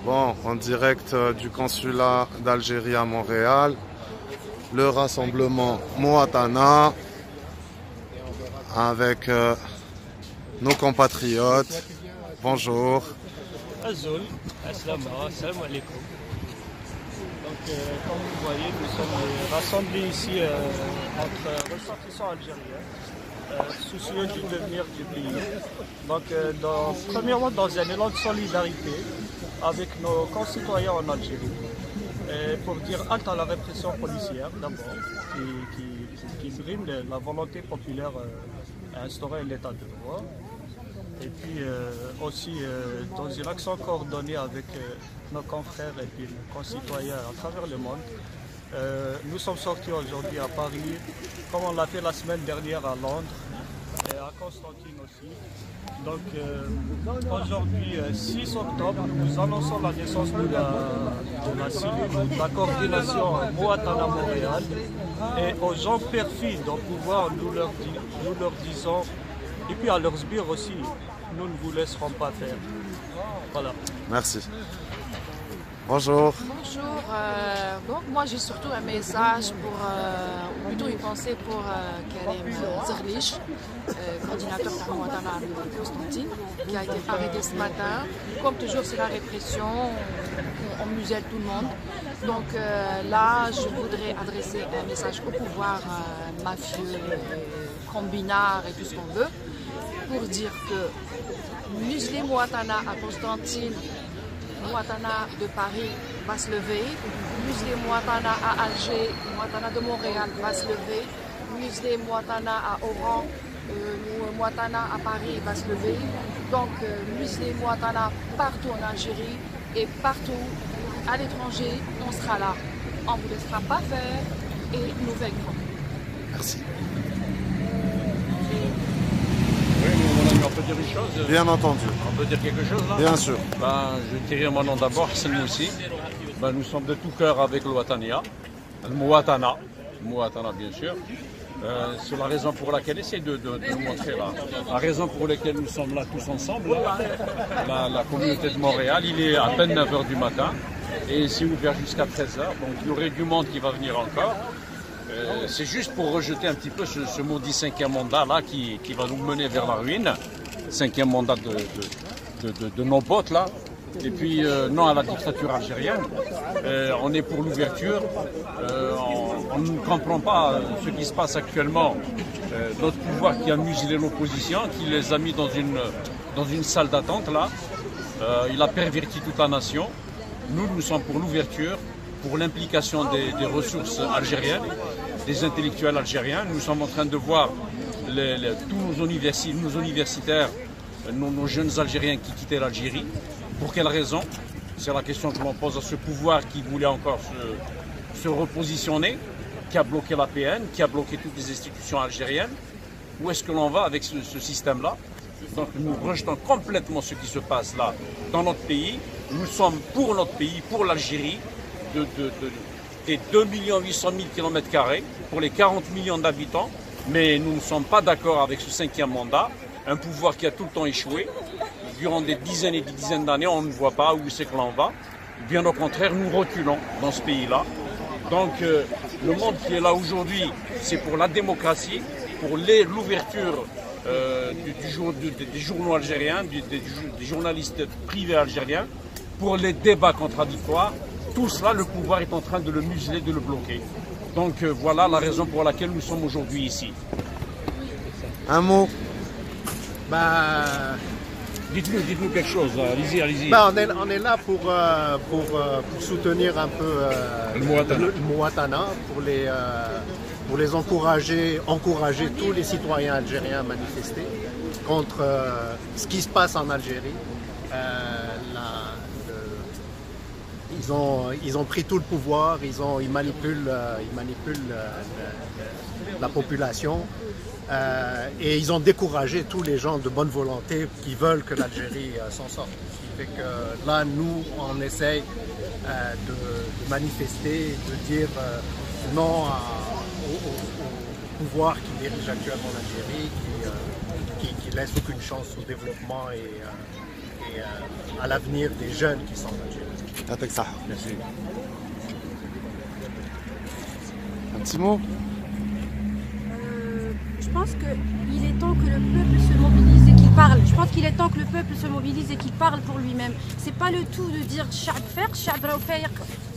Bon, en direct du consulat d'Algérie à Montréal, le rassemblement Moatana avec nos compatriotes. Bonjour. Azul, assalamu alaikum. Donc, comme vous voyez, nous sommes rassemblés ici entre ressortissants algériens, soucieux du devenir du pays. Donc, premièrement, dans un élan de solidarité avec nos concitoyens en Algérie, pour dire halte à la répression policière, d'abord, qui brime la volonté populaire à instaurer l'état de droit. Et puis aussi dans une action coordonnée avec nos confrères et puis nos concitoyens à travers le monde. Nous sommes sortis aujourd'hui à Paris, comme on l'a fait la semaine dernière à Londres et à Constantine aussi. Donc aujourd'hui, 6 octobre, nous annonçons la naissance de la cellule de la coordination Moatana Montréal. Et aux gens perfides au pouvoir, nous leur disons, et puis à leurs sbires aussi, nous ne vous laisserons pas faire. Voilà. Merci. Bonjour. Bonjour. Donc moi j'ai surtout un message pour, ou plutôt une pensée pour Karim Zerlich, coordinateur de Moatana de Constantine, qui a été arrêté ce matin. Comme toujours c'est la répression, on muselle tout le monde. Donc là je voudrais adresser un message au pouvoir mafieux, combinard et tout ce qu'on veut, pour dire que museler Moatana à Constantine, Moatana de Paris va se lever, museler Moatana à Alger, Moatana de Montréal va se lever, museler Moatana à Oran, Moatana à Paris va se lever. Donc museler Moatana partout en Algérie et partout à l'étranger, on sera là. On ne vous laissera pas faire et nous vaincrons. Merci. On peut dire une chose? Bien entendu. On peut dire quelque chose là? Bien sûr. Je vais tirer mon nom d'abord, Hassan Moussi. Nous sommes de tout cœur avec le Watania, le Moatana bien sûr. C'est la raison pour laquelle, essayez de nous montrer là, la raison pour laquelle nous sommes là tous ensemble, la communauté de Montréal, il est à peine 9h du matin et c'est ouvert jusqu'à 13h, donc il y aurait du monde qui va venir encore. C'est juste pour rejeter un petit peu ce maudit 5e mandat là qui va nous mener vers la ruine. 5e mandat de nos potes là. Et puis non à la dictature algérienne. On est pour l'ouverture. On ne comprend pas ce qui se passe actuellement. Notre pouvoir qui a muselé l'opposition, qui les a mis dans une salle d'attente là. Il a perverti toute la nation. Nous sommes pour l'ouverture, pour l'implication des ressources algériennes, des intellectuels algériens. Nous sommes en train de voir tous nos universitaires, nos jeunes Algériens qui quittaient l'Algérie. Pour quelle raison? C'est la question que l'on pose à ce pouvoir qui voulait encore se repositionner, qui a bloqué la PN, qui a bloqué toutes les institutions algériennes. Où est-ce que l'on va avec ce système-là? Donc nous rejetons complètement ce qui se passe là dans notre pays. Nous sommes pour notre pays, pour l'Algérie, des 2 800 000 km², pour les 40 millions d'habitants, mais nous ne sommes pas d'accord avec ce 5e mandat, un pouvoir qui a tout le temps échoué. Durant des dizaines et des dizaines d'années, on ne voit pas où c'est que l'on va. Bien au contraire, nous reculons dans ce pays-là. Donc le monde qui est là aujourd'hui, c'est pour la démocratie, pour l'ouverture des journaux algériens, des journalistes privés algériens, pour les débats contradictoires. Tout cela, le pouvoir est en train de le museler, de le bloquer. Donc voilà la raison pour laquelle nous sommes aujourd'hui ici. Un mot. Dites-nous quelque chose, allez-y. On est là pour soutenir un peu le Moatana, pour les encourager tous les citoyens algériens à manifester contre ce qui se passe en Algérie. Ils ont pris tout le pouvoir, ils manipulent la population et ils ont découragé tous les gens de bonne volonté qui veulent que l'Algérie s'en sorte. Ce qui fait que là, nous, on essaye de manifester, de dire non au pouvoir qui dirige actuellement l'Algérie, qui laisse aucune chance au développement et à l'avenir des jeunes qui sont en Algérie. يعطيك الصحة. Merci. Un petit mot? Je pense qu'il est temps que le peuple se mobilise et qu'il parle. Je pense qu'il est temps que le peuple se mobilise et qu'il parle pour lui-même. C'est pas le tout de dire Sha'b faire, Sha'b rao faire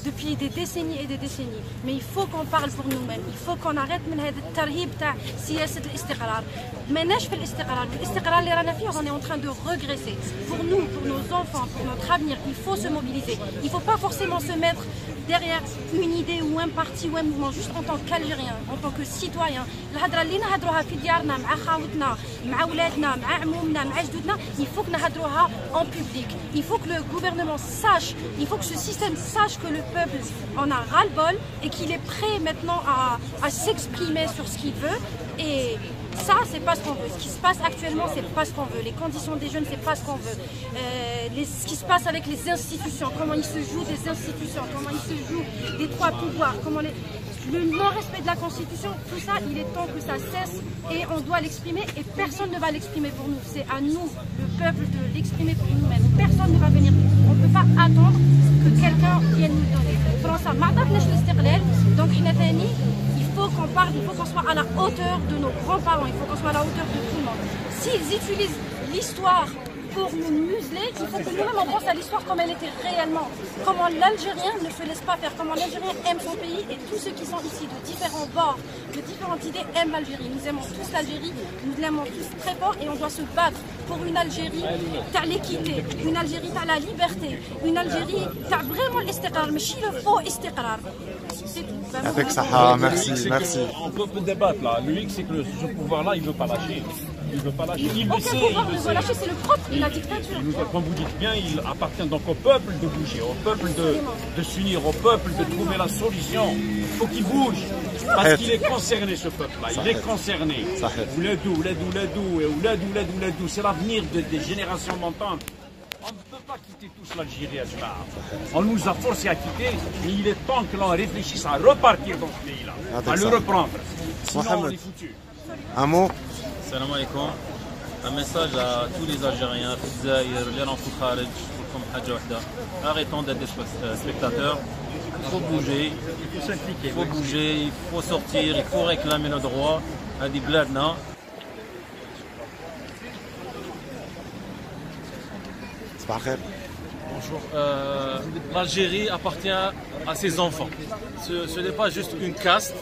depuis des décennies et des décennies. Mais il faut qu'on parle pour nous-mêmes. Il faut qu'on arrête من هذا الترهيب تاع سياسة الاستقرار. ماناش في الاستقرار. الاستقرار اللي رانا فيه on est en train de regresser. Pour nous, pour nos enfants, pour notre avenir, il faut se mobiliser. Il faut pas forcément se mettre derrière une idée ou un parti ou un mouvement, juste en tant qu'Algérien, en tant que citoyen. الهضرة اللي نهضروها في ديارنا مع خاوتنا مع ولادنا مع عمومنا مع جدودنا, il faut que نهضروها en public. Il faut que le gouvernement sache, il faut que ce système sache que le peuple en a ras-le-bol et qu'il est prêt maintenant à s'exprimer sur ce qu'il veut. Et ça, c'est pas ce qu'on veut. Ce qui se passe actuellement, c'est pas ce qu'on veut. Les conditions des jeunes, c'est pas ce qu'on veut. Ce qui se passe avec les institutions, comment ils se jouent des institutions, comment ils se jouent des trois pouvoirs, le non-respect de la Constitution, tout ça, il est temps que ça cesse et on doit l'exprimer et personne ne va l'exprimer pour nous. C'est à nous, le peuple, de l'exprimer pour nous-mêmes. Personne ne va venir. On ne peut pas attendre que quelqu'un vienne nous donner. Donc, il faut qu'on parle, il faut qu'on soit à la hauteur de nos grands-parents, il faut qu'on soit à la hauteur de tout le monde. S'ils utilisent l'histoire pour nous museler, il faut que nous-mêmes on pense à l'histoire comme elle était réellement. Comment l'Algérien ne se laisse pas faire, comment l'Algérien aime son pays et tous ceux qui sont ici de différents bords, de différentes idées aiment l'Algérie. Nous aimons tous l'Algérie, nous l'aimons tous très fort et on doit se battre pour une Algérie t'as l'équité, une Algérie t'as la liberté, une Algérie t'as vraiment l'istiqrar, mais si le faux istiqrar. Avec Saha, merci, merci. On peut débattre là. Le hic, c'est que ce pouvoir-là, il ne veut pas lâcher. Il veut pas lâcher. Il le sait, il le sait. Lâcher, c'est le propre de la dictature. Comme vous dites bien, il appartient donc au peuple de bouger, au peuple de s'unir, au peuple de trouver la solution. Il faut qu'il bouge. Parce qu'il est concerné, ce peuple-là. Il est concerné. Ouladou, c'est l'avenir des générations montantes. On ne peut pas quitter tous l'Algérie, Ajmar. On nous a forcés à quitter, mais il est temps que l'on réfléchisse à repartir dans ce pays-là, à le reprendre. Sinon, on est foutu. Un mot? Salam alaikum. Un message à tous les Algériens, les gens qui sont arrêtons d'être des spectateurs. Il faut bouger, il faut sortir, il faut réclamer nos droits. Hadi bladna. Bonjour. L'Algérie appartient à ses enfants. Ce n'est pas juste une caste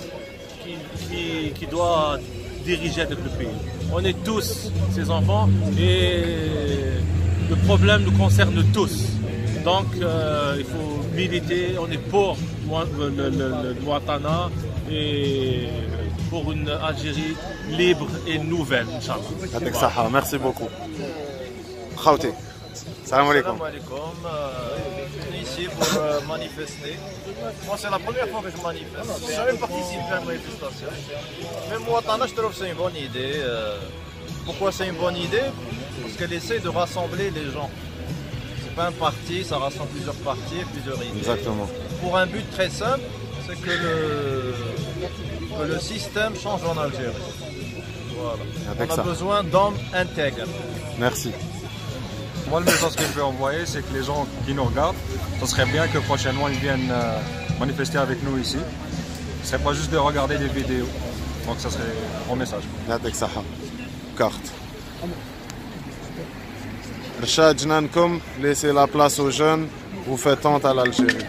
qui doit diriger le pays. On est tous ses enfants et le problème nous concerne tous. Donc il faut militer, on est pour le Mouatana et pour une Algérie libre et nouvelle, Inch'Allah. Avec Saha, merci beaucoup. Khawti. Salam alaikum. Salam alaikum. Je suis ici pour manifester. Moi, c'est la première fois que je manifeste. J'ai jamais participé à une manifestation. Mais Mouatana, je trouve que c'est une bonne idée. Pourquoi c'est une bonne idée? Parce qu'elle essaie de rassembler les gens. C'est pas un parti, ça rassemble plusieurs partis et plusieurs idées. Exactement. Pour un but très simple, c'est que le système change en Algérie. Voilà. On a besoin d'hommes intègres. Merci. Moi, le message que je vais envoyer, c'est que les gens qui nous regardent, ce serait bien que prochainement ils viennent manifester avec nous ici. Ce serait pas juste de regarder des vidéos. Donc ça serait un bon message. Avec Saha. Carte. Rachad Jnankom, laissez la place aux jeunes, vous faites honte à l'Algérie.